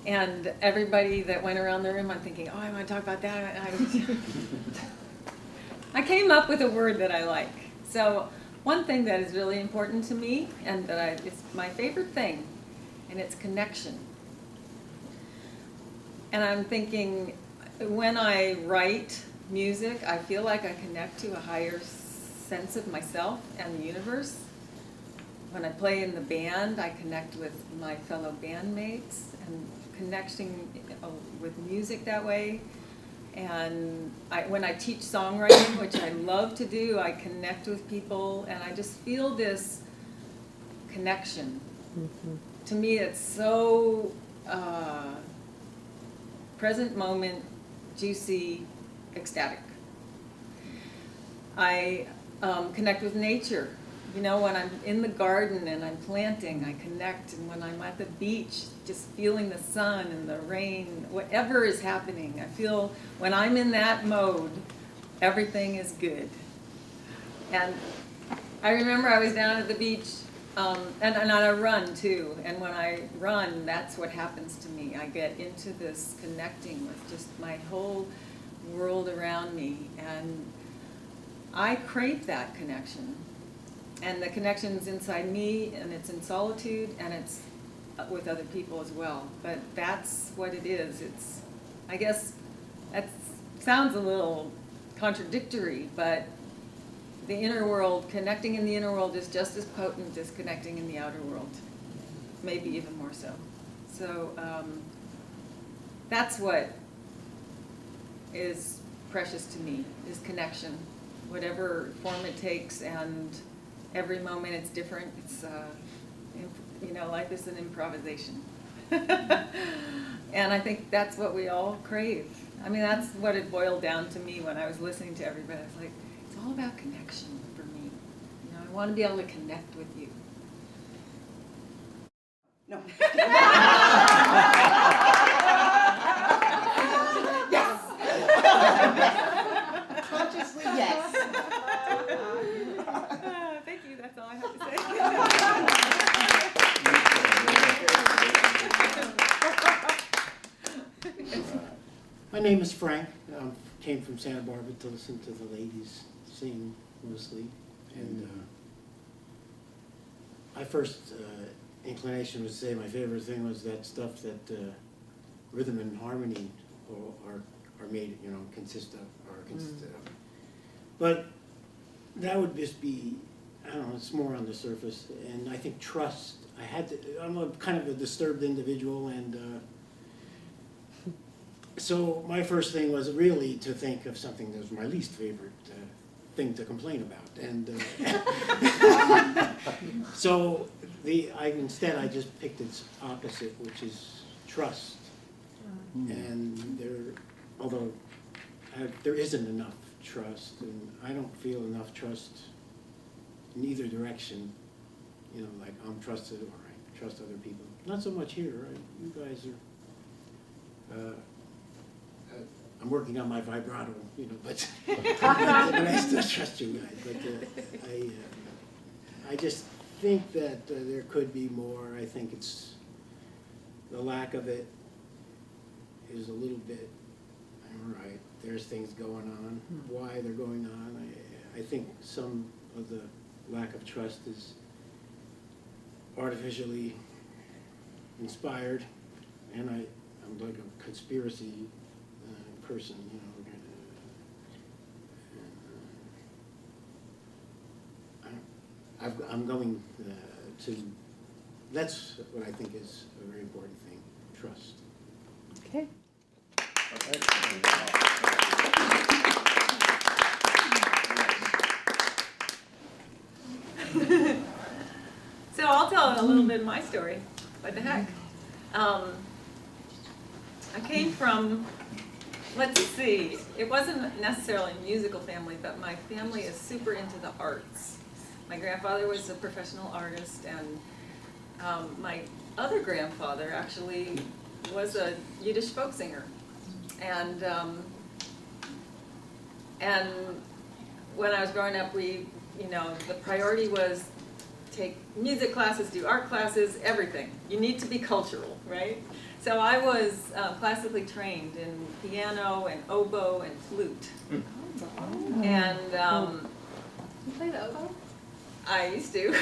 And everybody that went around the room, I'm thinking, oh, I want to talk about that. I came up with a word that I like. So one thing that is really important to me and that it's my favorite thing, and it's connection. And I'm thinking, when I write music, I feel like I connect to a higher sense of myself and the universe. When I play in the band, I connect with my fellow bandmates and connecting with music that way. And when I teach songwriting, which I love to do, I connect with people and I just feel this connection. Mm-hmm. To me, it's so present moment, juicy, ecstatic. I connect with nature. You know, when I'm in the garden and I'm planting, I connect. And when I'm at the beach, just feeling the sun and the rain, whatever is happening, I feel when I'm in that mode, everything is good. And I remember I was down at the beach, and on a run too. And when I run, that's what happens to me. I get into this connecting with just my whole world around me. And I crave that connection. And the connection's inside me, and it's in solitude, and it's with other people as well. But that's what it is. It's, I guess, that sounds a little contradictory, but the inner world, connecting in the inner world is just as potent as connecting in the outer world, maybe even more so. So that's what is precious to me, is connection, whatever form it takes, and every moment it's different. It's, you know, life is an improvisation. And I think that's what we all crave. I mean, that's what it boiled down to me when I was listening to everybody. I was like, it's all about connection for me. You know, I want to be able to connect with you. No. Yes. Consciously, yes. Thank you. That's all I have to say. My name is Frank. Came from Santa Barbara to listen to the ladies sing mostly. And my first inclination was to say my favorite thing was that stuff that rhythm and harmony are made, you know, consist of. But that would just be, I don't know, it's more on the surface. And I think trust, I'm a kind of a disturbed individual, and so my first thing was really to think of something that was my least favorite thing to complain about. And so instead I just picked its opposite, which is trust. And although there isn't enough trust, and I don't feel enough trust in either direction, you know, like I'm trusted or I trust other people. Not so much here, right? You guys are, I'm working on my vibrato, you know, but, but I still trust you guys. But I just think that there could be more. I think it's the lack of it is a little bit, all right, there's things going on, why they're going on. I think some of the lack of trust is artificially inspired, and I'm like a conspiracy person, you know. I'm going to, that's what I think is a very important thing, trust. Okay. So I'll tell a little bit of my story. What the heck? I came from, let's see, it wasn't necessarily a musical family, but my family is super into the arts. My grandfather was a professional artist, and my other grandfather actually was a Yiddish folk singer. And when I was growing up, the priority was take music classes, do art classes, everything. You need to be cultural, right? So I was classically trained in piano and oboe and flute. And You play the oboe? I used to.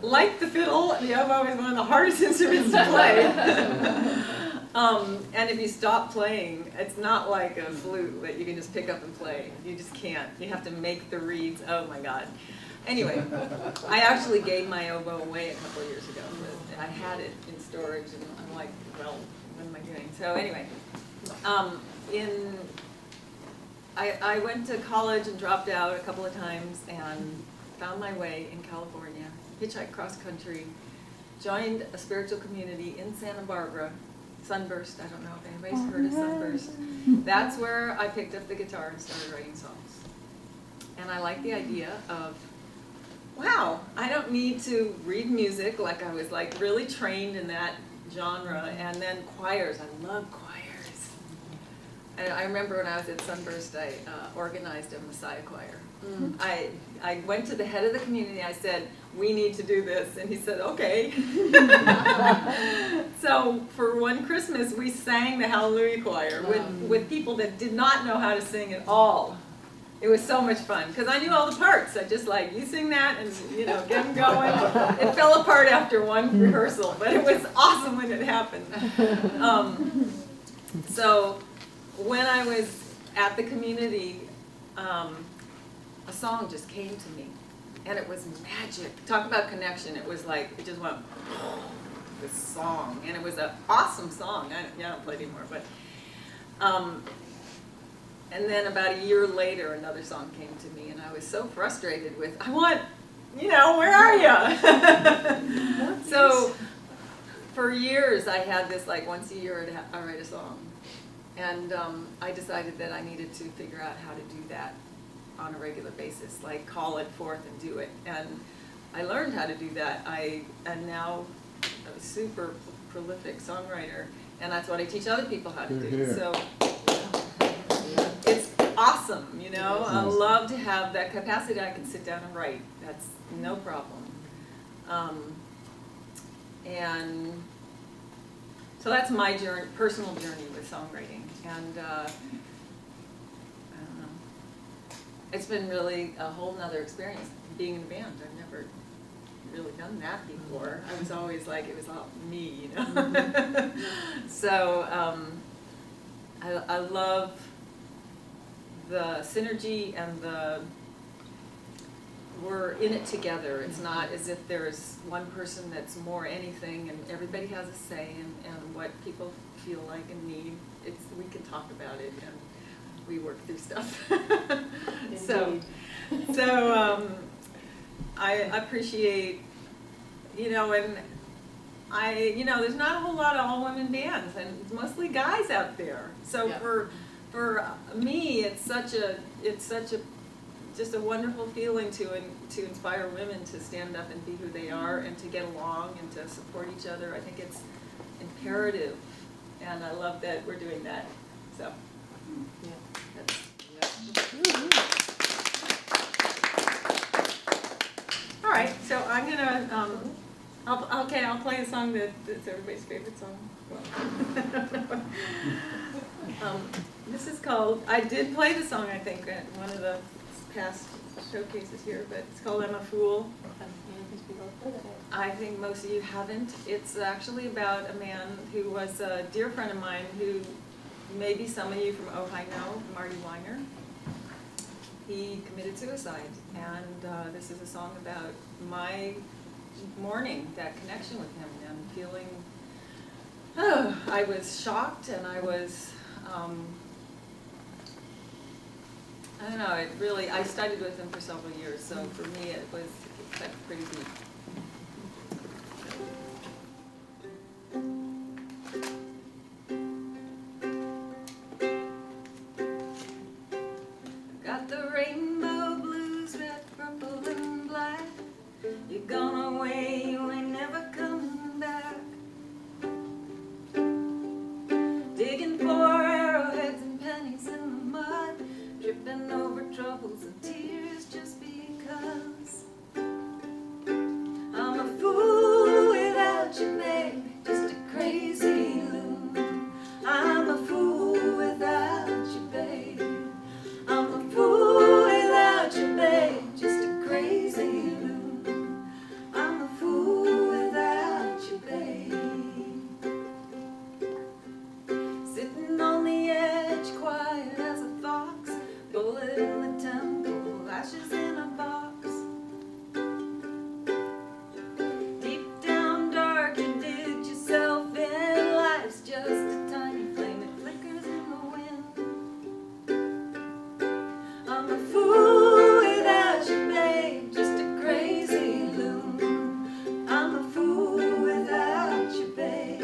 Like the fiddle, the oboe is one of the hardest instruments to play. And if you stop playing, it's not like a flute that you can just pick up and play. You just can't. You have to make the reeds. Oh my God. Anyway, I actually gave my oboe away a couple of years ago. But I had it in storage, and I'm like, well, what am I doing? So anyway, I went to college and dropped out a couple of times and found my way in California, hitchhiked cross country, joined a spiritual community in Santa Barbara, Sunburst. I don't know if anybody's heard of Sunburst. That's where I picked up the guitar and started writing songs. And I like the idea of, wow, I don't need to read music like I was like really trained in that genre, and then choirs. I love choirs. And I remember when I was at Sunburst, I organized a Messiah choir. I went to the head of the community. I said, we need to do this. And he said, okay. So for one Christmas, we sang the Hallelujah Choir with people that did not know how to sing at all. It was so much fun because I knew all the parts. I just like, you sing that and, get them going. It fell apart after one rehearsal, but it was awesome when it happened. So when I was at the community, a song just came to me, and it was magic. Talk about connection. It was like, it just went, this song, and it was an awesome song. I don't play it anymore, but, and then about a year later, another song came to me, and I was so frustrated with, I want, where are you? So, for years, I had this, like, once a year, I write a song. And I decided that I needed to figure out how to do that on a regular basis, like call it forth and do it. And I learned how to do that. I am now a super prolific songwriter, and that's what I teach other people how to do. So it's awesome, I love to have that capacity. I can sit down and write. That's no problem. And so that's my journey, personal journey with songwriting, and I don't know. It's been really a whole nother experience being in a band. I've never really done that before. I was always like, it was all me, So I love the synergy and we're in it together. It's not as if there's one person that's more anything, and everybody has a say in what people feel like and need. We can talk about it, and we work through stuff. So I appreciate, and there's not a whole lot of all-women bands, and it's mostly guys out there. So for me, it's such a just a wonderful feeling to inspire women to stand up and be who they are and to get along and to support each other. I think it's imperative, and I love that we're doing that. So, All right, so I'm gonna, I'll play a song that's everybody's favorite song. This is called, I did play the song, I think, at one of the past showcases here, but it's called I'm a Fool. I think most of you haven't. It's actually about a man who was a dear friend of mine who maybe some of you from Ojai know, Marty Weiner. He committed suicide, and this is a song about my mourning that connection with him and feeling, I was shocked, and I was, I don't know, I studied with him for several years, so for me it was pretty deep. Got the rainbow blues, red, purple, and black. You're gone away, you ain't never coming back. Digging for arrowheads and pennies in the mud, tripping over troubles and tears just because. I'm a fool without you, babe, just a crazy loon. I'm a fool without you, babe. I'm a fool without you, babe, just a crazy loon. I'm a fool without you, babe. Sitting on the edge, quiet as a fox, bullet in the temple, ashes in a box. Deep down dark, you dig yourself in. Life's just a tiny flame, it flickers in the wind. I'm a fool without you, babe, just a crazy loon. I'm a fool without you, babe.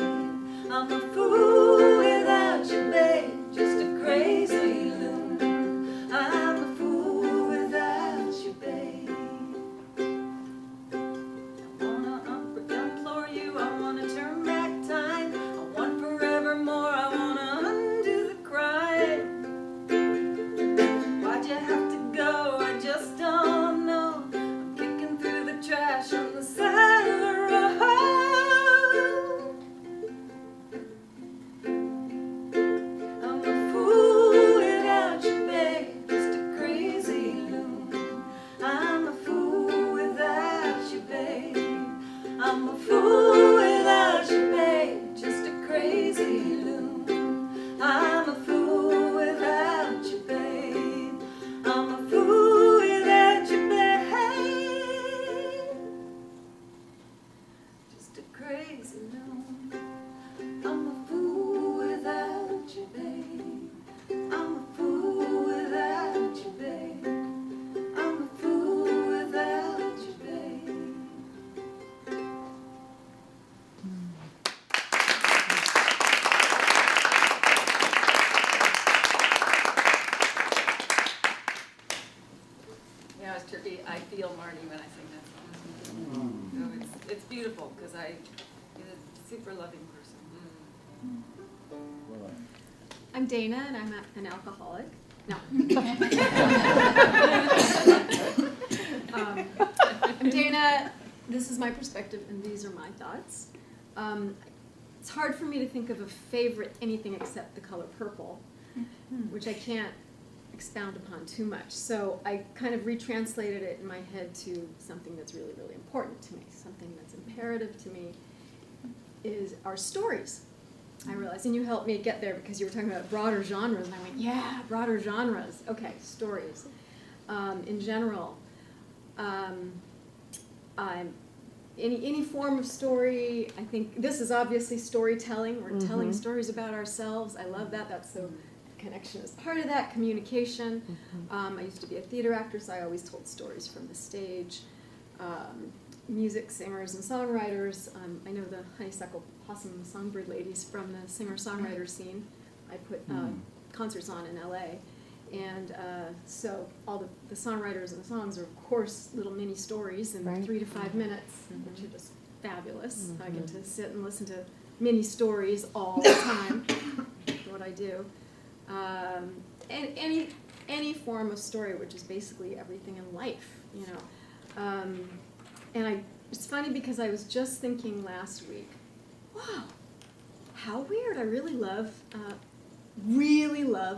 I'm a fool without you, babe, just a crazy loon. I'm a fool without you, babe. I wanna implore you, I wanna turn back time. I want forevermore, I wanna undo the crime. Why'd you have to go? I just don't know. I'm kicking through the trash on the side of the road. I'm a fool without you, babe, just a crazy loon. I'm a fool without you, babe. I'm a fool without you, babe, just a crazy loon. I'm a fool without you, babe. I'm a fool without beautiful, because I'm a super loving person. I'm Dana, and I'm an alcoholic. No. I'm Dana. This is my perspective, and these are my thoughts. It's hard for me to think of a favorite anything except the color purple, which I can't expound upon too much. So I kind of retranslated it in my head to something that's really, really important to me. Something that's imperative to me is our stories. I realized, and you helped me get there because you were talking about broader genres, and I went, yeah, broader genres. Okay, stories. In general, any form of story, I think this is obviously storytelling. We're telling stories about ourselves. I love that. That's so, connection is part of that, communication. I used to be a theater actress. I always told stories from the stage. Music singers and songwriters. I know the Honeysuckle Possum Songbird ladies from the singer-songwriter scene. I put concerts on in LA. And so all the songwriters and the songs are, of course, little mini stories in 3 to 5 minutes, which are just fabulous. I get to sit and listen to mini stories all the time. That's what I do. And any form of story, which is basically everything in life, you know. And it's funny because I was just thinking last week, wow, how weird. I really love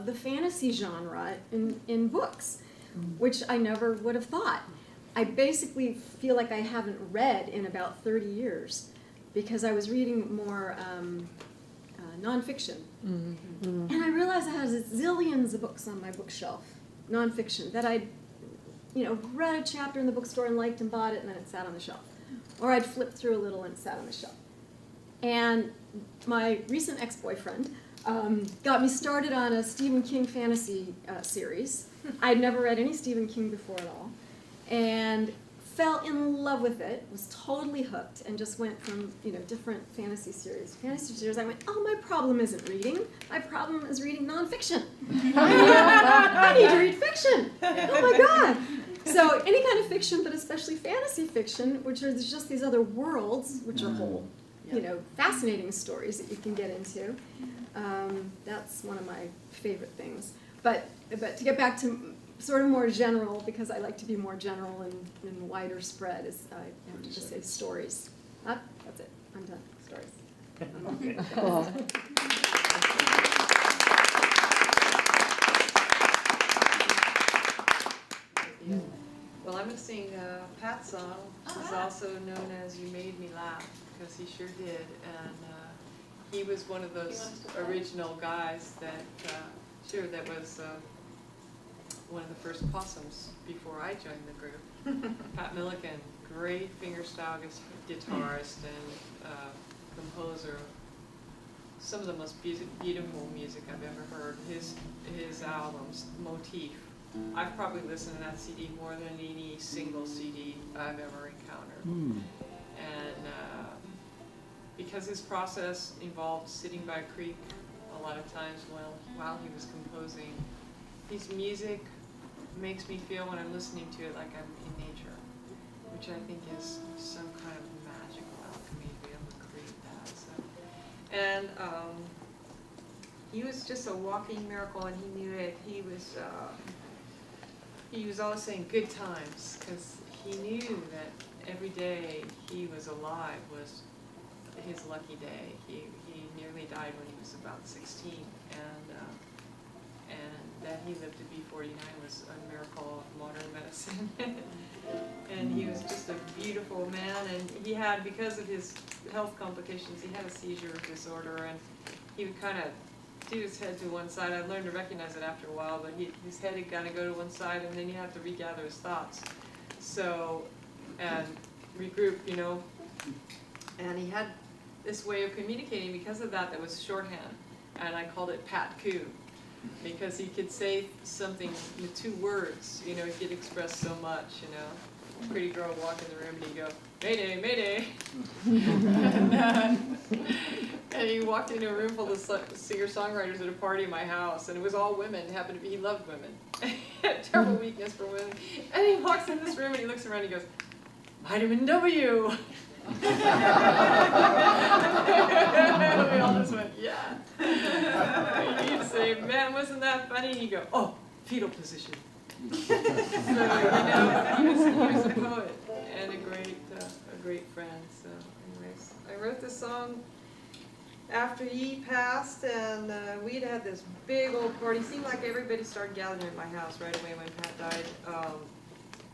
the fantasy genre in books, which I never would have thought. I basically feel like I haven't read in about 30 years because I was reading more nonfiction. And I realized I had zillions of books on my bookshelf, nonfiction, that I'd read a chapter in the bookstore and liked and bought it, and then it sat on the shelf. Or I'd flip through a little and it sat on the shelf. And my recent ex-boyfriend got me started on a Stephen King fantasy series. I'd never read any Stephen King before at all, and fell in love with it, was totally hooked, and just went from different fantasy series. I went, oh, my problem isn't reading. My problem is reading nonfiction. I need to read fiction. Oh my God. So any kind of fiction, but especially fantasy fiction, which are just these other worlds, which are whole, fascinating stories that you can get into. That's one of my favorite things. But to get back to sort of more general, because I like to be more general and wider spread, is I have to just say stories. That's it. I'm done. Stories. Cool. Well, I'm going to sing Pat's song, which is also known as You Made Me Laugh, because he sure did. And he was one of those original guys that was one of the first possums before I joined the group. Pat Milliken, great fingerstyle guitarist and composer. Some of the most beautiful music I've ever heard. His albums, Motif. I've probably listened to that CD more than any single CD I've ever encountered. And because his process involved sitting by a creek a lot of times while he was composing, his music makes me feel when I'm listening to it like I'm in nature, which I think is some kind of magical alchemy to be able to create that. So, and he was just a walking miracle, and he knew it. He was always saying good times, because he knew that every day he was alive was his lucky day. He nearly died when he was about 16, and that he lived to be 49 was a miracle of modern medicine. And he was just a beautiful man, and he had, because of his health complications, he had a seizure disorder, and he would kind of do his head to one side. I learned to recognize it after a while, but his head would kind of go to one side, and then he had to regather his thoughts. So, and regroup, and he had this way of communicating because of that was shorthand, and I called it Pat Coo, because he could say something with 2 words, he could express so much, Pretty girl would walk in the room and he'd go, Mayday, Mayday. And he walked into a room full of singer-songwriters at a party at my house, and it was all women. He loved women. He had a terrible weakness for women. And he walks in this room and he looks around and he goes, Vitamin W. We all just went, yeah. He'd say, man, wasn't that funny? And he'd go, oh, fetal position. So, he was a poet and a great friend. So anyways, I wrote this song after he passed, and we'd had this big old party. It seemed like everybody started gathering at my house right away when Pat died.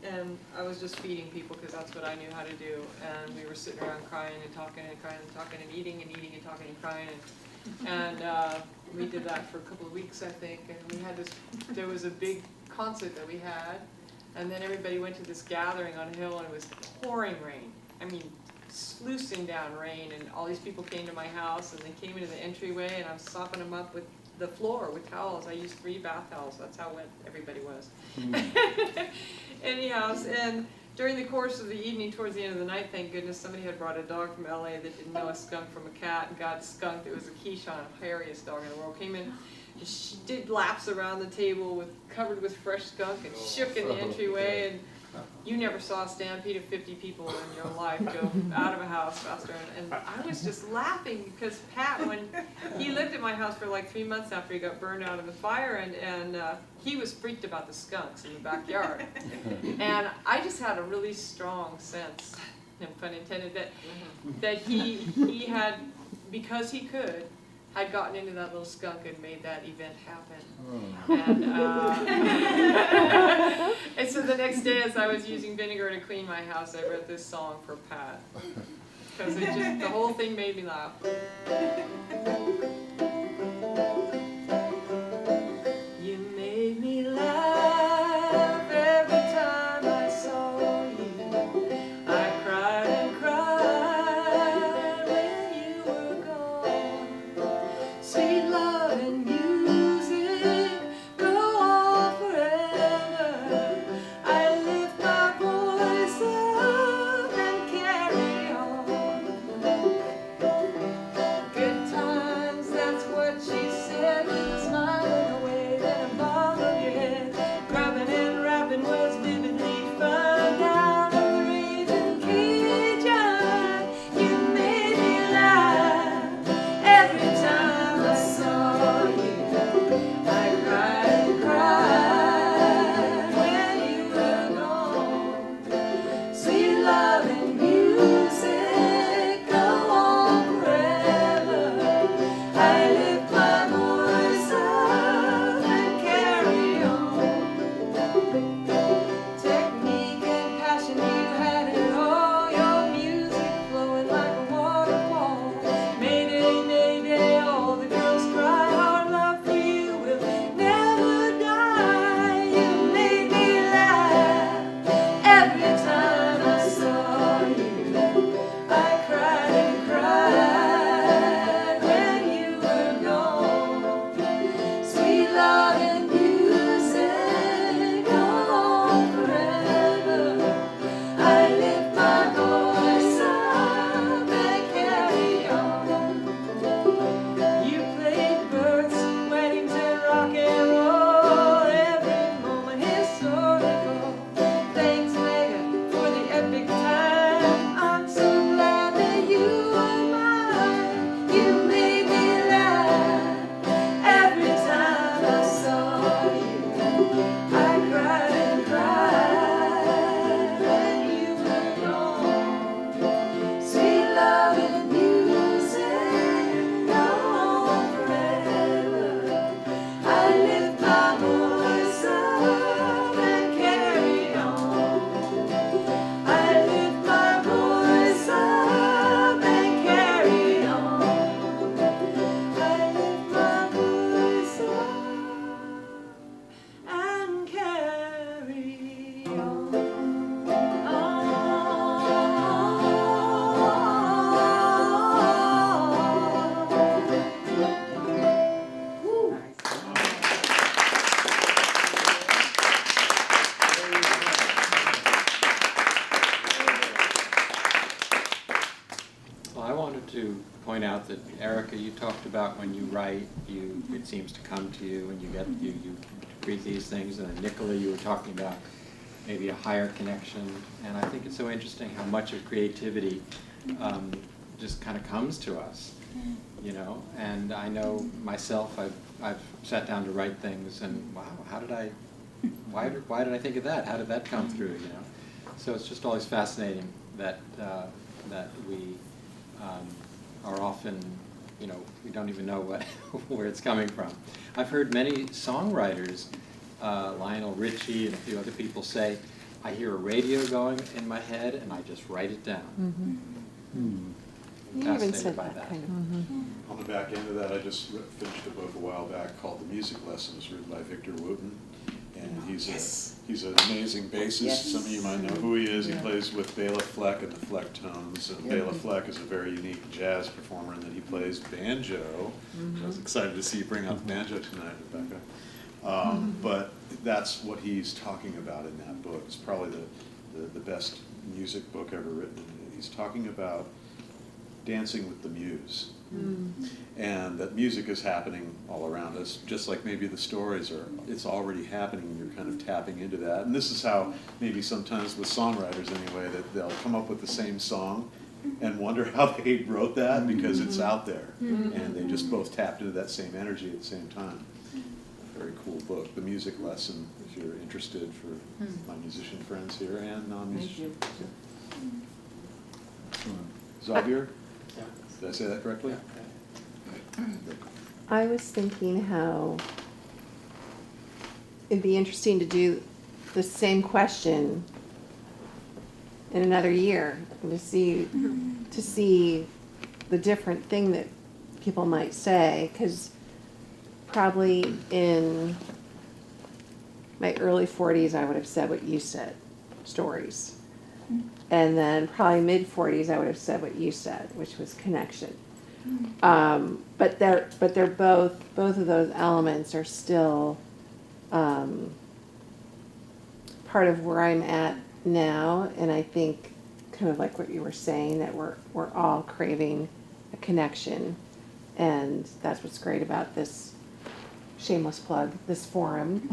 And I was just feeding people because that's what I knew how to do. And we were sitting around crying and talking and crying and talking and eating and eating and talking and crying. And we did that for a couple of weeks, I think. And we had there was a big concert that we had. And then everybody went to this gathering on a hill, and it was pouring rain. I mean, sluicing down rain. And all these people came to my house, and they came into the entryway, and I'm sopping them up with the floor with towels. I used 3 bath towels. That's how wet everybody was. Anyhow, and during the course of the evening, towards the end of the night, thank goodness, somebody had brought a dog from LA that didn't know a skunk from a cat and got skunked. It was a Keyshawn, the hairiest dog in the world. Came in, she did laps around the table covered with fresh skunk and shook in the entryway. And you never saw a stampede of 50 people in your life go out of a house faster. And I was just laughing because Pat, when he lived at my house for like 3 months after he got burned out of the fire, and he was freaked about the skunks in the backyard. And I just had a really strong sense, no pun intended, that he had, because he could, had gotten into that little skunk and made that event happen. And so the next day, as I was using vinegar to clean my house, I wrote this song for Pat. Because the whole thing made me laugh. You made me laugh every time I saw you. I cried and cried when you were gone. Sweet love and music go on forever. I lift my voice up and carry on. Good times, that's what she said, smiling away, then a bob of your head. Grabbing and rapping was vividly fun down at the raging Cajun. You made me laugh every time I saw you. I cried and cried when you were gone. Sweet love and music go on forever. I lift my voice up and carry on. Technique and passion, you had it all. Your music flowing like a waterfall. Mayday, mayday, all the girls cry. Our love for you will never die. You made me laugh every time I saw you. I cried and cried when you were gone. Sweet love and music go on forever. I lift my voice up and carry on. You played births, weddings, and rock and roll. Every moment historical. Thanks, Megan, for the epic time. I'm so glad that you were mine. You made me laugh every time I saw you. I cried and cried when you were gone. Sweet love and music go on forever. I lift my voice up and carry on. I lift my voice up and carry on. I lift my voice up and carry on. Well, I wanted to point out that, Erica, you talked about when you write, it seems to come to you, and you read these things, and then Nicola, you were talking about maybe a higher connection, and I think it's so interesting how much of creativity just kind of comes to us, you know. And I know myself, I've sat down to write things, and wow, why did I think of that? How did that come through, you know? So it's just always fascinating that we are often, you know, we don't even know where it's coming from. I've heard many songwriters, Lionel Richie and a few other people say, I hear a radio going in my head and I just write it down. You even Fascinated said by that kind of. On the back end of that, I just finished a book a while back called The Music Lessons, written by Victor Wooten. And he's an amazing bassist. Yes. Some of you might know who he is. He plays with Bela Fleck and the Fleck Tones. And Bela Fleck is a very unique jazz performer in that he plays banjo. I was excited to see you bring out the banjo tonight, Rebecca. But that's what he's talking about in that book. It's probably the best music book ever written. He's talking about dancing with the muse. And that music is happening all around us, just like maybe the stories are, it's already happening, and you're kind of tapping into that. And this is how maybe sometimes with songwriters anyway, that they'll come up with the same song and wonder how they wrote that because it's out there. And they just both tapped into that same energy at the same time. Very cool book, The Music Lesson, if you're interested, for my musician friends here and non-musicians. Zavier? Yeah. Did I say that correctly? I was thinking how it'd be interesting to do the same question in another year and to see the different thing that people might say, because probably in my early 40s I would have said what you said, stories. And then probably mid-40s I would have said what you said, which was connection. But they're both of those elements are still part of where I'm at now, and I think kind of like what you were saying, that we're all craving a connection, and that's what's great about this shameless plug, this forum.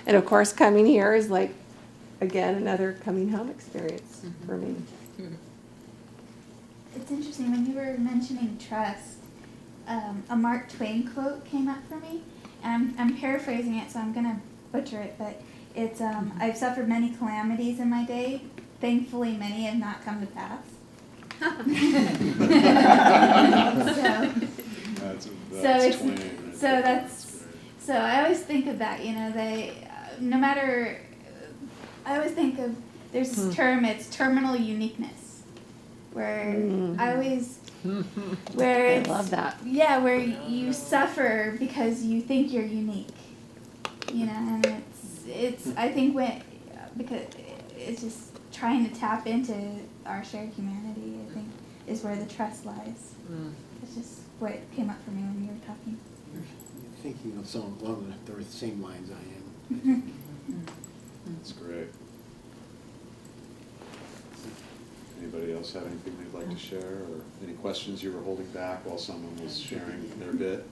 And of course, coming here is like, again, another coming home experience for me. It's interesting, when you were mentioning trust, a Mark Twain quote came up for me, and I'm paraphrasing it, so I'm going to butcher it, but it's, I've suffered many calamities in my day. Thankfully, many have not come to pass. So I always think of that, you know, no matter, I always think of, there's this term, it's terminal uniqueness, where where I it's, love that. yeah, where you suffer because you think you're unique, you know, and it's I think because it's just trying to tap into our shared humanity, I think, is where the trust lies. It's just what came up for me when you were talking. You're thinking of someone long enough, they're the same lines I am. That's great. Anybody else have anything they'd like to share, or any questions you were holding back while someone was sharing their bit?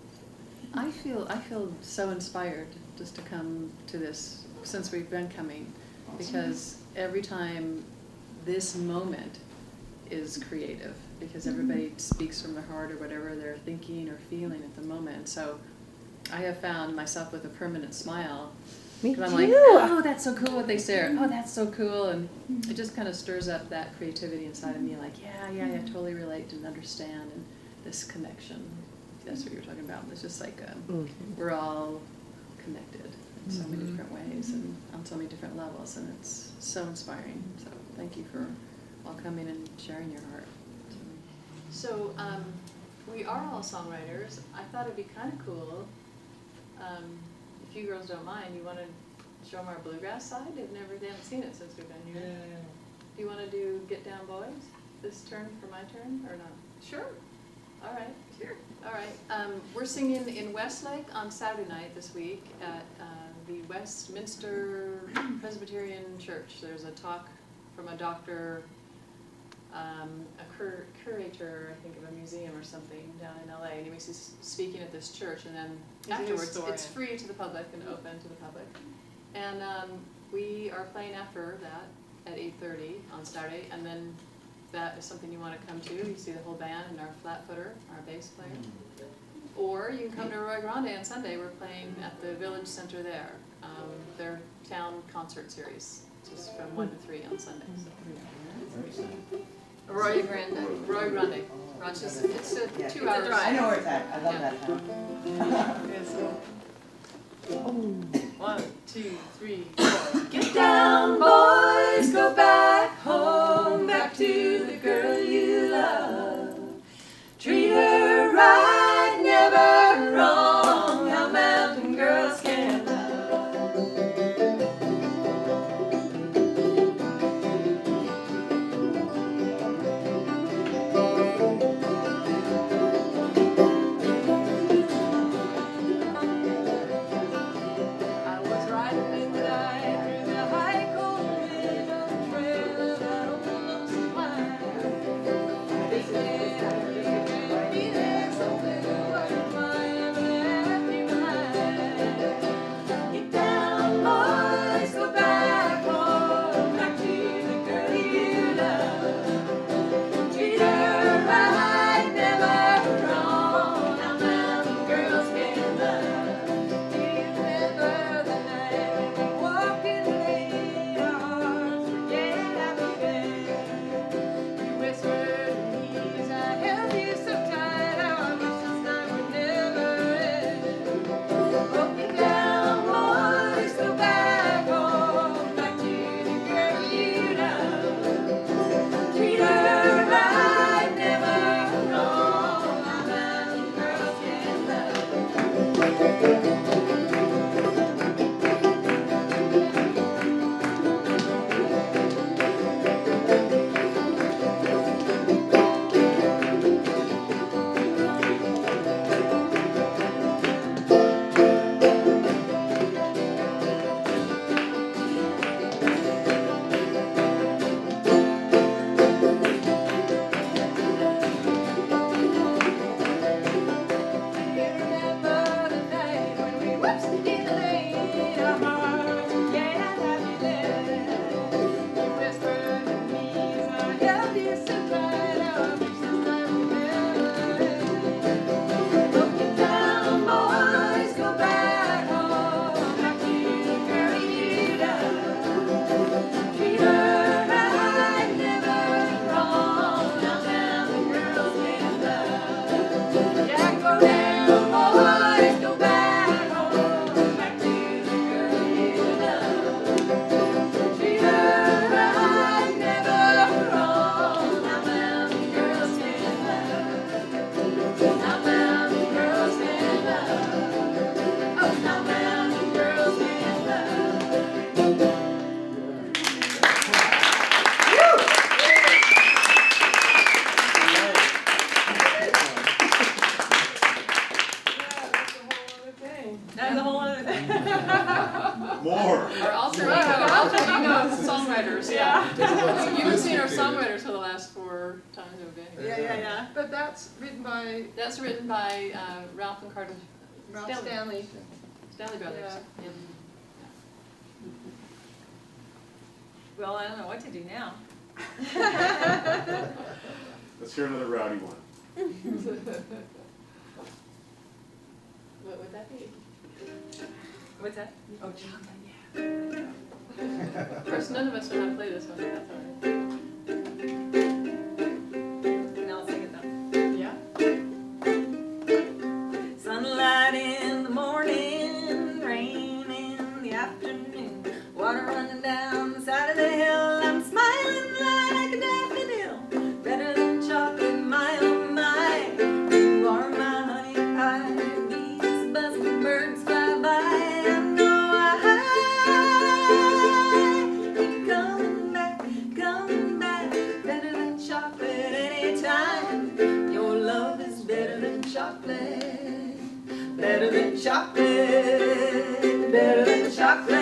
I feel so inspired just to come to this since we've been coming, because every time this moment is creative, because everybody speaks from their heart or whatever they're thinking or feeling at the moment. So I have found myself with a permanent smile. Me And I'm too. like, oh, that's so cool what they say. Oh, that's so cool. And it just kind of stirs up that creativity inside of me, like, yeah, I totally relate and understand, and this connection. That's what you were talking about. It's just like we're all connected in so many different ways and on so many different levels, and it's so inspiring. So thank you for all coming and sharing your heart. So we are all songwriters. I thought it'd be kind of cool. If you girls don't mind, you want to show them our bluegrass side? They haven't seen it since we've been here. Do you want to do Get Down Boys? This turn for my turn, or not? Sure. All right. Sure. All right. We're singing in Westlake on Saturday night this week at the Westminster Presbyterian Church. There's a talk from a doctor, a curator, I think, of a museum or something down in LA, and he's speaking at this church, and then afterwards it's free to the public and open to the public. And we are playing after that at 8:30 on Saturday, and then that is something you want to come to, you see the whole band and our flat footer, our bass player. Or you can come to Roy Grande on Sunday. We're playing at the Village Center there. Their town concert series, just from 1 to 3 on Sundays. Roy Grande, Rochester. It's a 2 hours. I know where it's at. I love Yeah. that town. Yes. 1, 2, 3, 4. Get down, boys, go back home, back to the girl you love. Treat her right, never wrong. How mountain girls can love. I was riding midnight through the high cold wind on the trail of that old lonesome pine. Thinking I could be there someday, what if I ever left you behind? Get down, boys, go back home, back to the girl you love. Treat her right, never wrong. How mountain girls can love. Do you remember the night when we walked in the lane? Our hearts were gay and happy then. You whispered in ease, I held you so tight. How I wish this night would never end. Oh, get down, boys, go back home, back to the girl you love. Treat her right, never wrong. How mountain girls can love. Remember the night when we whipped in the lane, our hearts were gay and happy then. You whispered in me as I held you so tight, how I wish this night would never end. Oh, get down, boys, go back home, back to the girl you love. Treat her right, never wrong. Now mountain girls can love. Yeah, go down, boys, go back home, back to the girl you love. Treat her right, never wrong. Now mountain girls can love. Now mountain girls can love. Oh, now mountain girls can love. That's a whole other thing. More. Our alter ego songwriters, yeah. You haven't seen our songwriters for the last 4 times we've been here. Yeah. But that's written by Ralph and Carter Stanley Brothers. Yeah. Well, I don't know what to do now. Let's hear another rowdy one. What would that be? What's that? Oh, chocolate, yeah. Of course, none of us know how to play this one, but that's all right. And I'll sing it though. Yeah? Sunlight in the morning, rain in the afternoon, water running down the side of the hill. I'm smiling like a daffodil, better than chocolate, my oh my. You are my honey pie, these buzzing birds fly by. I know I keep coming back, better than chocolate anytime. Your love is better than chocolate. Better than chocolate, better than chocolate,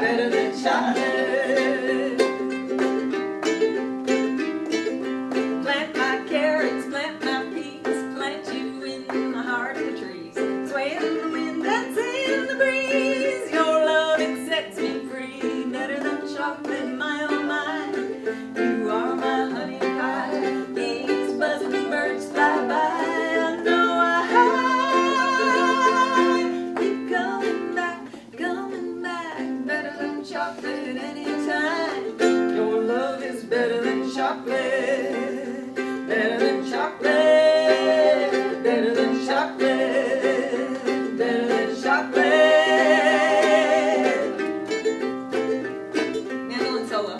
better than chocolate. Plant my carrots, plant my peas, plant you in the heart of the trees. Sway in the wind and say in the breeze, your love it sets me free. Better than chocolate, my oh my, you are my chocolate, better than chocolate, better than chocolate, better than chocolate. Mandolin solo.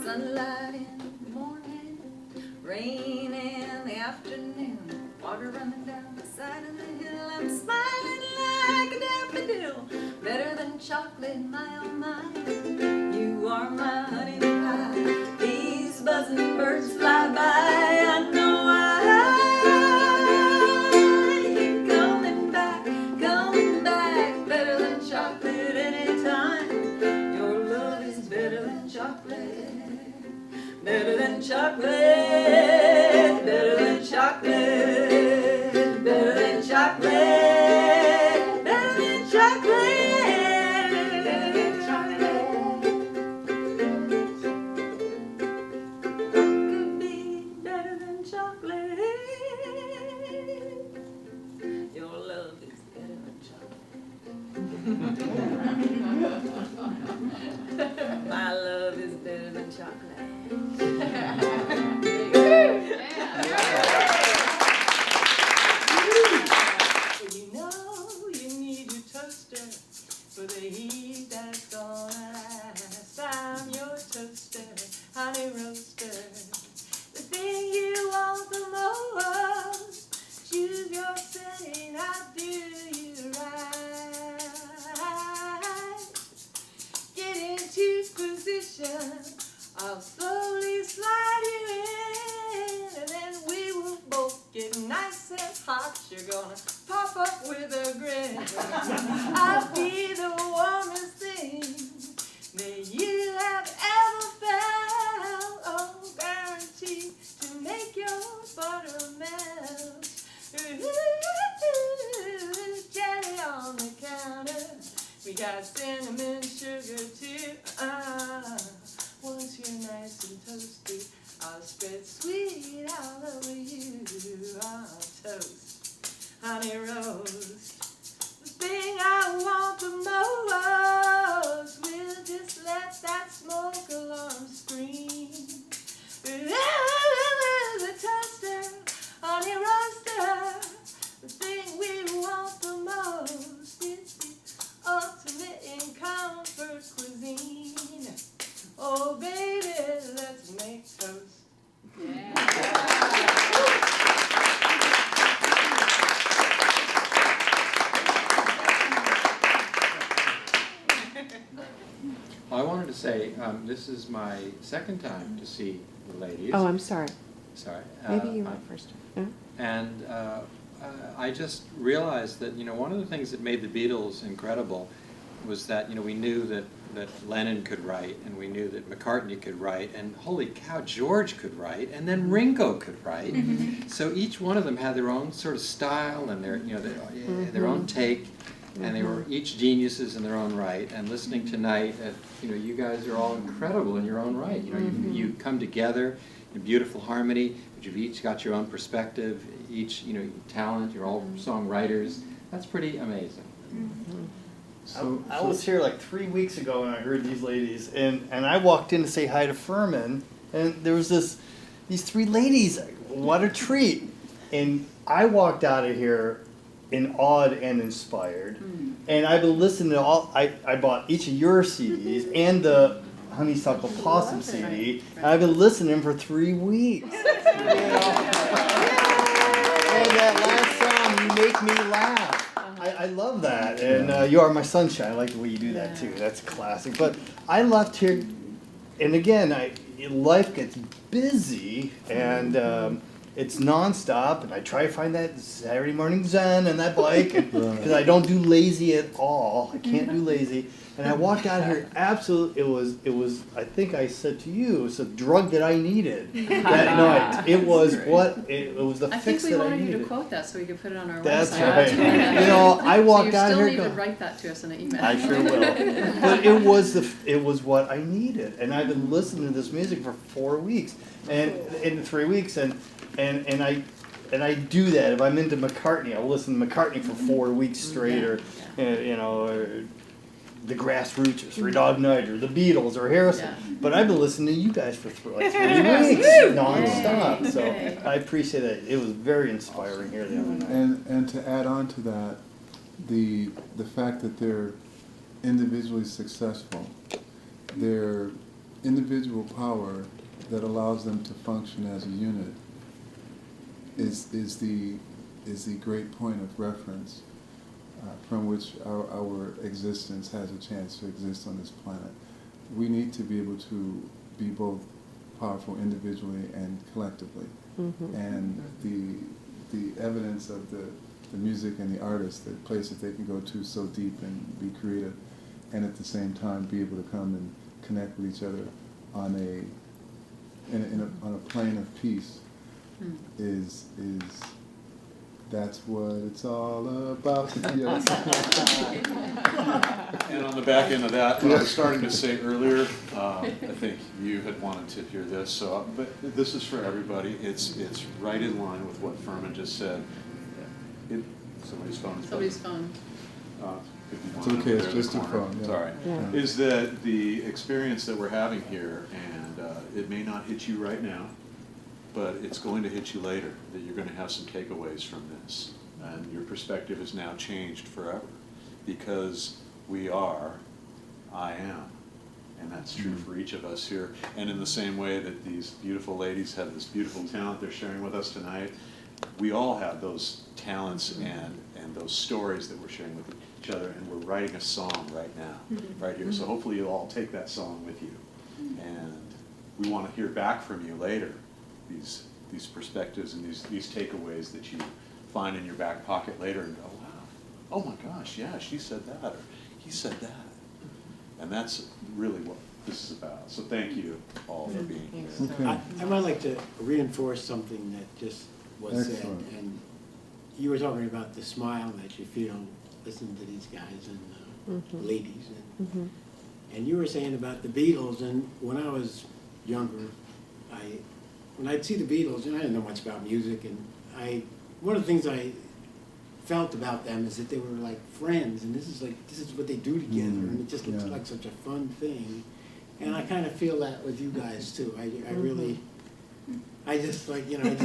Sunlight in the morning, rain in the afternoon, water running down the side of the hill. I'm smiling like a daffodil, better than chocolate, my oh my. You are my honey pie, these buzzing birds fly by. I know you're coming back, better than chocolate anytime. Your love is better than chocolate, better than chocolate, better than chocolate, better than chocolate, better than chocolate. What could be better than chocolate? Your love is better than chocolate. My love is better than chocolate. Well, you know you need your toaster for the heat that's gonna last. I'm your toaster, honey roaster. The thing you want the most, choose your setting, I do you right. Get into position, I'll slowly slide you in, and then we will both get nice and hot. You're gonna pop up with a grin. I'll be the warmest thing that you have ever felt. Oh, guaranteed to make your butter melt. Ooh, jelly on the counter. We got cinnamon sugar too. Once you're nice and toasty, I'll spread sweet all over you. I'll toast, honey roast. The thing I want the most, we'll just let that smoke alarm scream. The toaster, honey roaster. The thing we want the most is the ultimate in comfort cuisine. Oh baby, let's make toast. Well, I wanted to say, this is my second time to see the ladies. Oh, I'm sorry. Sorry. Maybe you went first. Yeah? And I just realized that, one of the things that made the Beatles incredible was that, we knew that Lennon could write, and we knew that McCartney could write, and holy cow, George could write, and then Ringo could write. So each one of them had their own sort of style and their, their own take, and they were each geniuses in their own right. And listening tonight, you guys are all incredible in your own right. You come together in beautiful harmony, but you've each got your own perspective, each, talent. You're all songwriters. That's pretty amazing. I was here like 3 weeks ago when I heard these ladies, and I walked in to say hi to Firman, and there was these three ladies. What a treat! And I walked out of here awed and inspired. And I've been listening to I bought each of your CDs and the Honeysuckle Possum CD, and I've been listening for 3 weeks. And that last song, You Make Me Laugh. I love that, and You Are My Sunshine. I like the way you do that too. That's classic. But I left here, and again, life gets busy, and it's nonstop, and I try to find that Saturday morning zen and that bike, because I don't do lazy at all. I can't do lazy. And I walked out here, absolutely, it was, I think I said to you, it was a drug that I needed that night. It was it was the I think fix we that I wanted you to needed. quote that so we could put it on our That's website. right. You know, I walked out So here you still need going, to write that to us in an email. I sure will. But it was what I needed, and I've been listening to this music for 4 weeks, and in 3 weeks, and I do that. If I'm into McCartney, I'll listen to McCartney for 4 weeks straight, or you know, or the Grassroots, or Three Dog Night, or the Beatles, or Harrison. Yeah. But I've been listening to you guys for like 3 weeks nonstop. So I appreciate that. It was very inspiring here the other night. And to add on to that, the fact that they're individually successful, their individual power that allows them to function as a unit is the great point of reference from which our existence has a chance to exist on this planet. We need to be able to be both powerful individually and collectively. And the evidence of the music and the artist, the place that they can go to so deep and be creative, and at the same time be able to come and connect with each other on a plane of peace is that's what it's all about. And on the back end of that, what I was starting to say earlier, I think you had wanted to hear this, so but this is for everybody. It's right in line with what Firman just said. Somebody's phone is Somebody's phone. if you It's want okay, it it's there in the just a corner. phone, It's yeah. all right. Yeah. Is that the experience that we're having here, and it may not hit you right now, but it's going to hit you later, that you're going to have some takeaways from this. And your perspective is now changed forever, because I am. And that's true for each of us here. And in the same way that these beautiful ladies have this beautiful talent they're sharing with us tonight, we all have those talents and those stories that we're sharing with each other, and we're writing a song right now, right here. So hopefully you'll all take that song with you. And we want to hear back from you later, these perspectives and these takeaways that you find in your back pocket later and go, wow, oh my gosh, yeah, she said that, or he said that. And that's really what this is about. So thank you all for being here. Okay. I might like to reinforce something that just was said. Excellent. And you were talking about the smile that you feel listening to these guys and ladies. And you were saying about the Beatles, and when I was younger, when I'd see the Beatles, and I didn't know much about music, and one of the things I felt about them is that they were like friends, and this is what they do together, and it just looks like such a fun thing. And I kind of feel that with you guys too. I really, I just like, I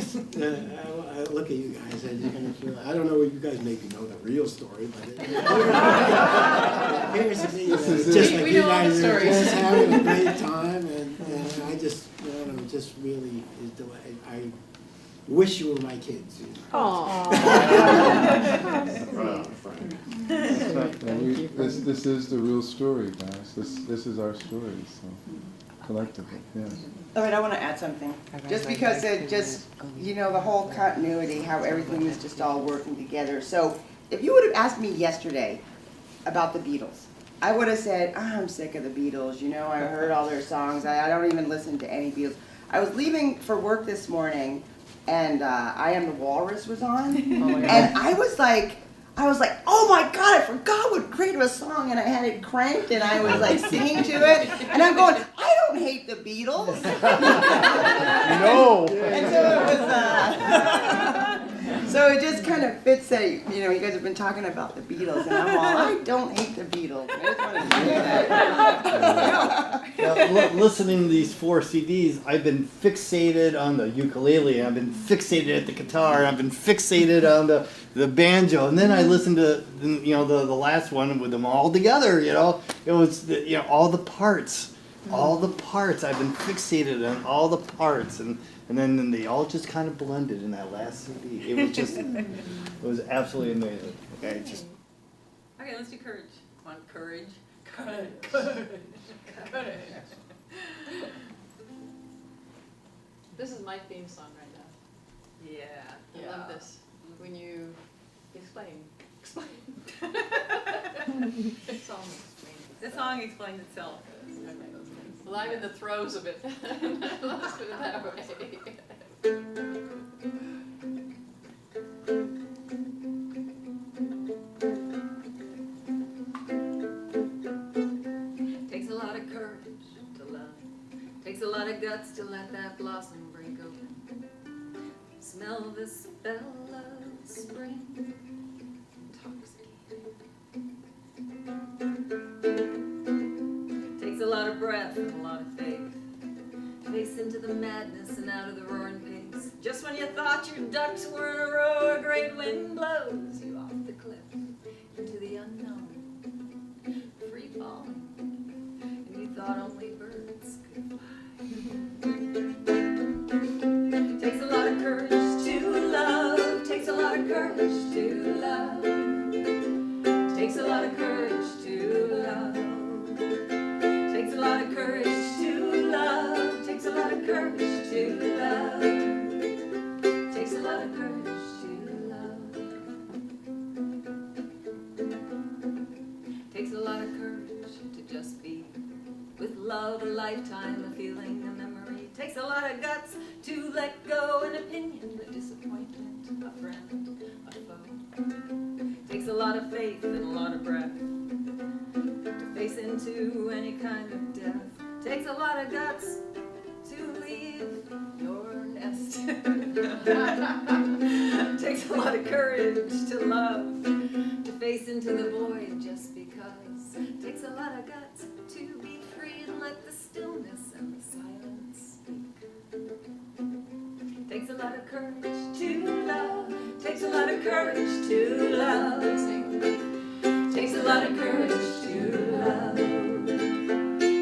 look at you guys, I just kind of feel, I don't know, you guys maybe know the real story, but it appears to me that it's just like We you know all the guys are stories. just having a great time, and I just, just really, I wish you were my kids. Aw. Right on, Frank. This is the real story, guys. This is our story, so collectively, yes. All right, I want to add something. Just because it just, the whole continuity, how everything is just all working together. So if you would have asked me yesterday about the Beatles, I would have said, I'm sick of the Beatles. I heard all their songs. I don't even listen to any Beatles. I was leaving for work this morning, and I Am the Walrus was on. And I was like, oh my God, I forgot what great of a song, and I had it cranked, and I was like singing to it, and I'm going, I don't hate the Beatles. No. And so it was, so it just kind of fits that, you guys have been talking about the Beatles, and I'm all, I don't hate the Beatles. I just wanted to say that. Now, listening to these 4 CDs, I've been fixated on the ukulele, I've been fixated at the guitar, I've been fixated on the banjo, and then I listened to the last one with them all together. It was all the parts, I've been fixated on all the parts, and then they all just kind of blended in that last CD. It was just, it was absolutely amazing. Okay, Okay, let's do courage. Come on, courage. This is my theme song right now. Yeah, I Yeah. love this. When you explain. The song explains The itself. song explains itself. Well, I'm in the throes of it. Let's put it that way. Takes a lot of courage to love. Takes a lot of guts to let that blossom break open. Smell the spell of spring. Intoxicating. Takes a lot of breath and a lot of faith. Face into the madness and out of the roaring pace. Just when you thought your ducks were in a row, a great wind blows you off the cliff into the unknown. Free falling, and you thought only birds could fly. Takes a lot of courage to love. Takes a lot of courage to love. Takes a lot of courage to love. Takes a lot of courage to love. Takes a lot of courage to love. Takes a lot of courage to love. Takes a lot of courage to just be with love, a lifetime, a feeling, a memory. Takes a lot of guts to let go an opinion, a disappointment, a friend, a foe. Takes a lot of faith and a lot of breath to face into any kind of death. Takes a lot of guts to leave your nest. Takes a lot of courage to love, to face into the void just because. Takes a lot of guts to be free and let the stillness and the silence speak. Takes a lot of courage to love. Takes a lot of courage to love. Takes a lot of courage to love.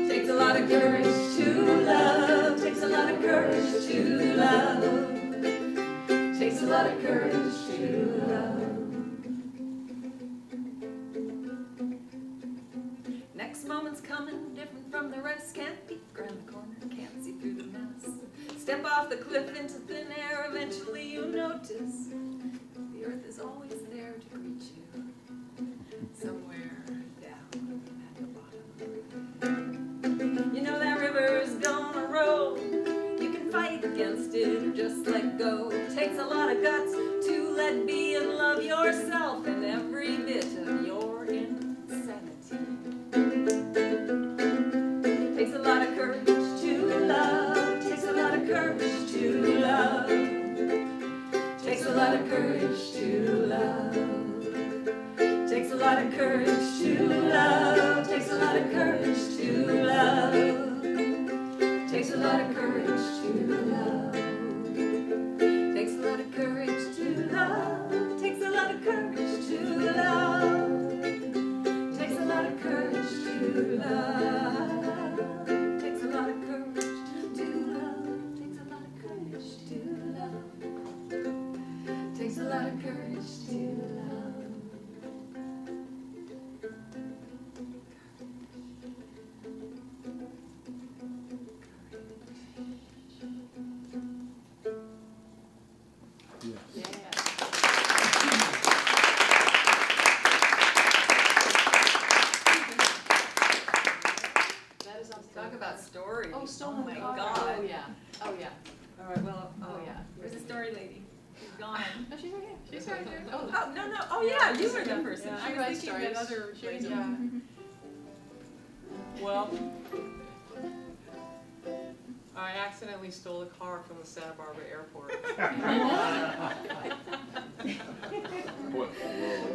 Takes a lot of courage to love. Takes a lot of courage to love. Takes a lot of courage to love. Next moment's coming, different from the rest. Can't peek around the corner, can't see through the mess. Step off the cliff into thin air, eventually you notice the earth is always there to greet you. Somewhere down at the bottom. You know that river's gonna roll. You can fight against it or just let go. Takes a lot of guts to let be and love yourself and every bit of your insanity. Takes a lot of courage to love. Takes a lot of courage to love. Takes a lot of courage to love. Takes a lot of courage to love. Takes a lot of courage to love. Takes a lot of courage to love. Takes a lot of courage to love. Takes a lot of courage to love. Takes a lot of courage to love. Takes a lot of courage to love. Takes a lot of courage to love. Takes a lot of courage to love. That is on Talk about stories. Oh, stolen my car. God. Oh, yeah. Oh, yeah. All right, well, Oh, yeah. Where's the story lady? She's gone. No, she's right here. She's right here. Oh, no, no, oh, yeah, you were the person. Yeah. I She was writes thinking that stories. other She lady. yeah. Well, I accidentally stole a car from the Santa Barbara airport. What?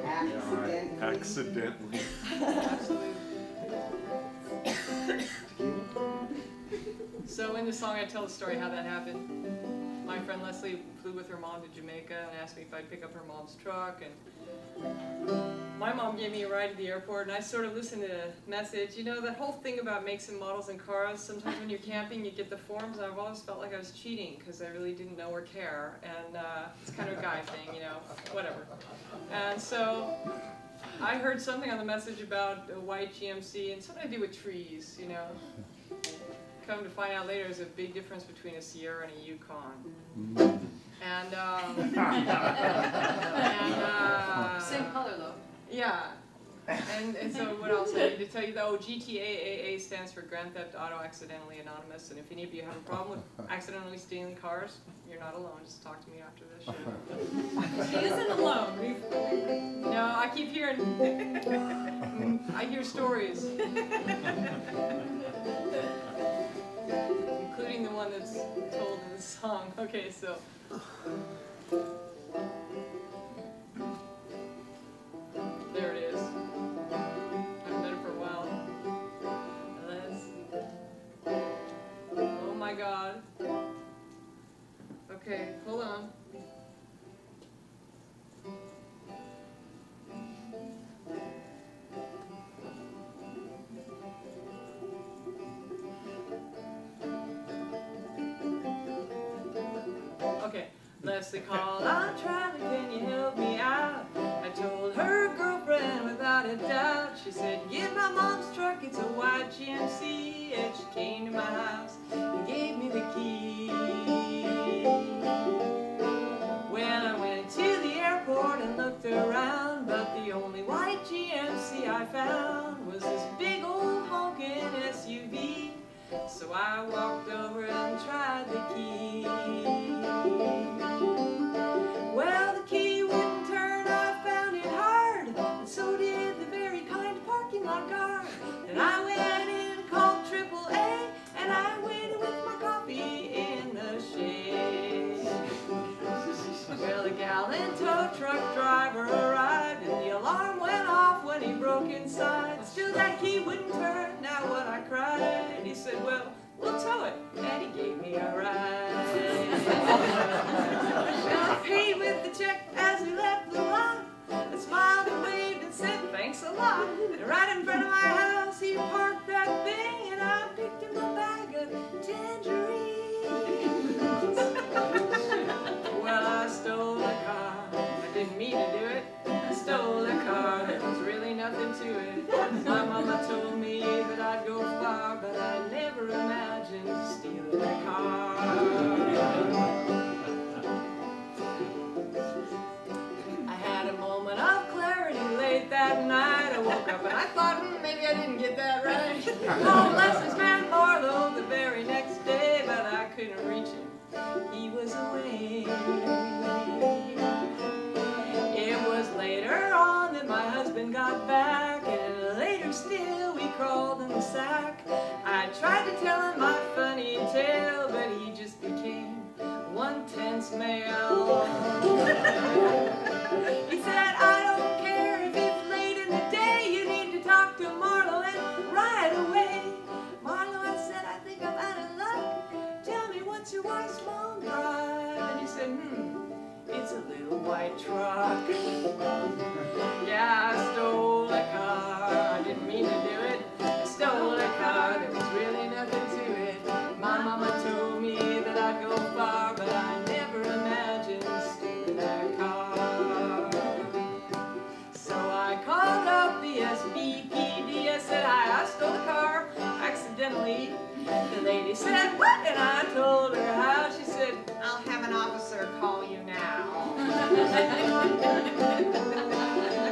Accidentally. Accidentally. Absolutely. So in the song, I tell the story how that happened. My friend Leslie flew with her mom to Jamaica and asked me if I'd pick up her mom's truck. And my mom gave me a ride to the airport, and I sort of listened to the message. You know, that whole thing about makes and models and cars, sometimes when you're camping, you get the forms, and I've always felt like I was cheating because I really didn't know or care. And it's kind of a guy thing, you know, whatever. And so I heard something on the message about a white GMC and something to do with trees, you know. Come to find out later, there's a big difference between a Sierra and a Yukon. And, Same color though. yeah. And so what else I need to tell you though, GTAAA stands for Grand Theft Auto Accidentally Anonymous, and if any of you have a problem with accidentally stealing cars, you're not alone, just talk to me after this show. She isn't alone. No, I keep hearing, I hear stories. Including the one that's told in the song. Okay, so. There it is. I've done it for a while. Oh my God. Okay, hold on. Okay, Leslie called, I'm traveling, can you help me out? I told her girlfriend without a doubt. She said, get my mom's truck, it's a white GMC. And she came to my house and gave me the key. Well, I went to the airport and looked around, but the only white GMC I found was this big old honking SUV. So I walked over and tried the key. Well, the key wouldn't turn, I found it hard, and so did the very kind parking lot guard. And I went in and called AAA, and I waited with my coffee in the shade. Well, the gal and tow truck driver arrived, and the alarm went off when he broke inside. Still that key wouldn't turn, now what I cried. He said, well, we'll tow it, and he gave me a ride. Well, I paid with the check as we left the lot. I smiled and waved and said, thanks a lot. And right in front of my house, he parked that thing, and I picked him a bag of tangerines. Well, I stole a car. I didn't mean to do it. I stole a car. There was really nothing to it. My mama told me that I'd go far, but I never imagined stealing a car. I had a moment of clarity late that night. I woke up and I thought, maybe I didn't get that right. Called Leslie's man Marlowe the very next day, but I couldn't reach him. He was away. It was later on that my husband got back, and later still we crawled in the sack. I tried to tell him my funny tale, but he just became one tense male. He said, I don't care if it's late in the day, you need to talk to Marlo and right away. Marlo, I said, I think I'm out of luck. Tell me, what's your wife's mom drive? And he said, it's a little white truck. Yeah, I stole a car. I didn't mean to do it. I stole a car. There was really nothing to it. My mama told me that I'd go far, but I never imagined stealing that car. So I called up the SBPD. I said, I stole the car accidentally. The lady said, what? And I told her how. She said, I'll have an officer call you now.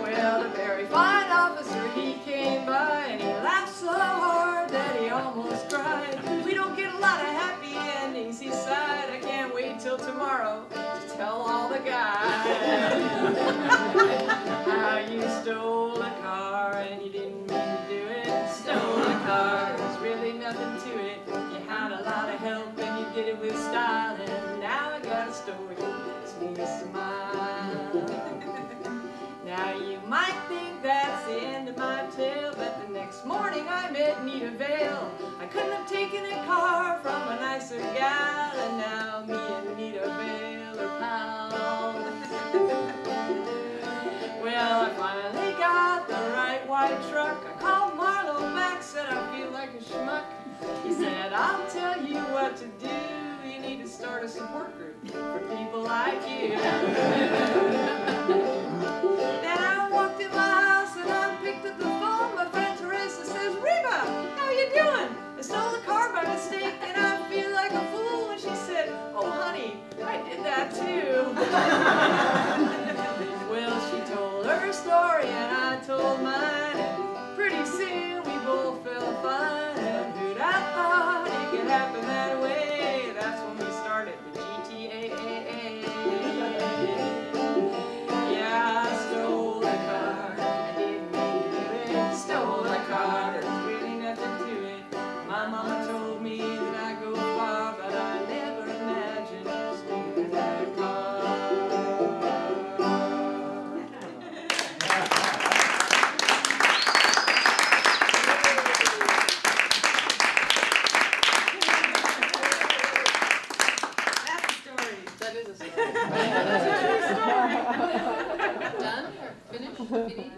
Well, the very fine officer, he came by and he laughed so hard that he almost cried. We don't get a lot of happy endings, he sighed. I can't wait till tomorrow to tell all the guys how you stole a car and you didn't mean to do it. Stole a car, there's really nothing to it. You had a lot of help and you did it with style, and now I got a story that makes me smile. Now you might think that's the end of my tale, but the next morning I met Nita Vale. I couldn't have taken a car from a nicer gal, and now me and Nita Vale are pals. Well, I finally got the right white truck. I called Marlo back, said I feel like a schmuck. He said, I'll tell you what to do. You need to start a support group for people like you. Then I walked in my house and I picked up the phone. My friend Teresa says, Reba, how you doing? I stole the car by mistake and I feel like a fool. And she said, oh honey, I did that too. Well, she told her story and I told mine, and pretty soon we both felt fine. And who'd have thought it could happen that way? That's when we started the GTAA. Yeah, I stole a car, I didn't mean to do it. Stole a car, there's really nothing to it. My mama told me that I go far, but I never imagined stealing that car. That's the story. That is a story. Done or finished? Kitty?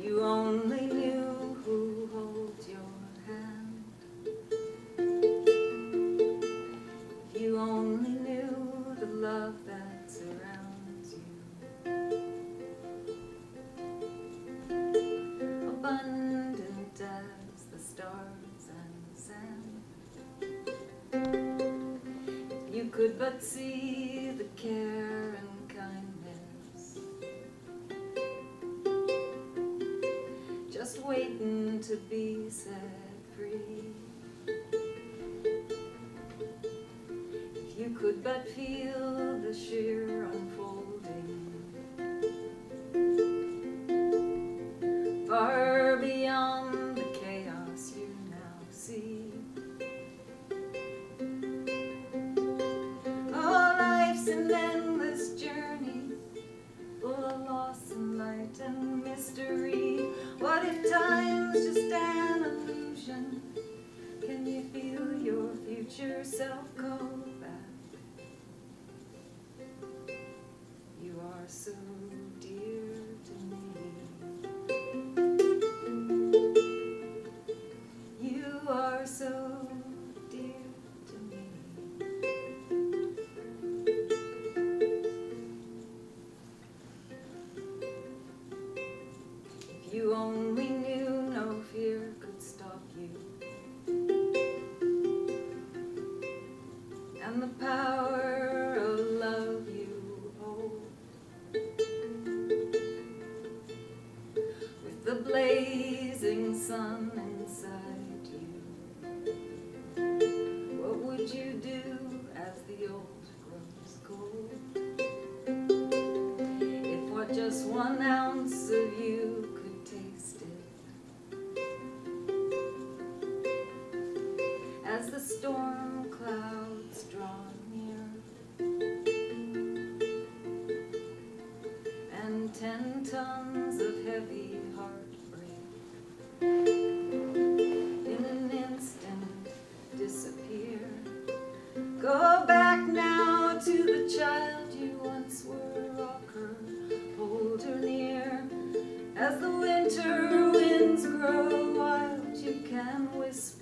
You only knew who holds your hand. You only knew the love that surrounds you. Abundant as the stars and sand. If you could but see the care and kindness, just waiting to be set free. If you could but feel the sheer unfolding, far beyond the chaos you now see. Oh, life's an endless journey, full of loss and light and mystery. What if time's just an illusion? Can you feel your future self call back? You are so dear to me. You are so dear to me. If you only knew no fear could stop you, and the power of love you hold, with the blazing sun inside you, what would you do as the old grows cold? If what just 1 ounce of you could taste it, as the storm clouds draw near, and 10 tons of heavy heartbreak in an instant disappear. Go back now to the child you once were, rock her, hold her near. As the winter winds grow wild, you can whisper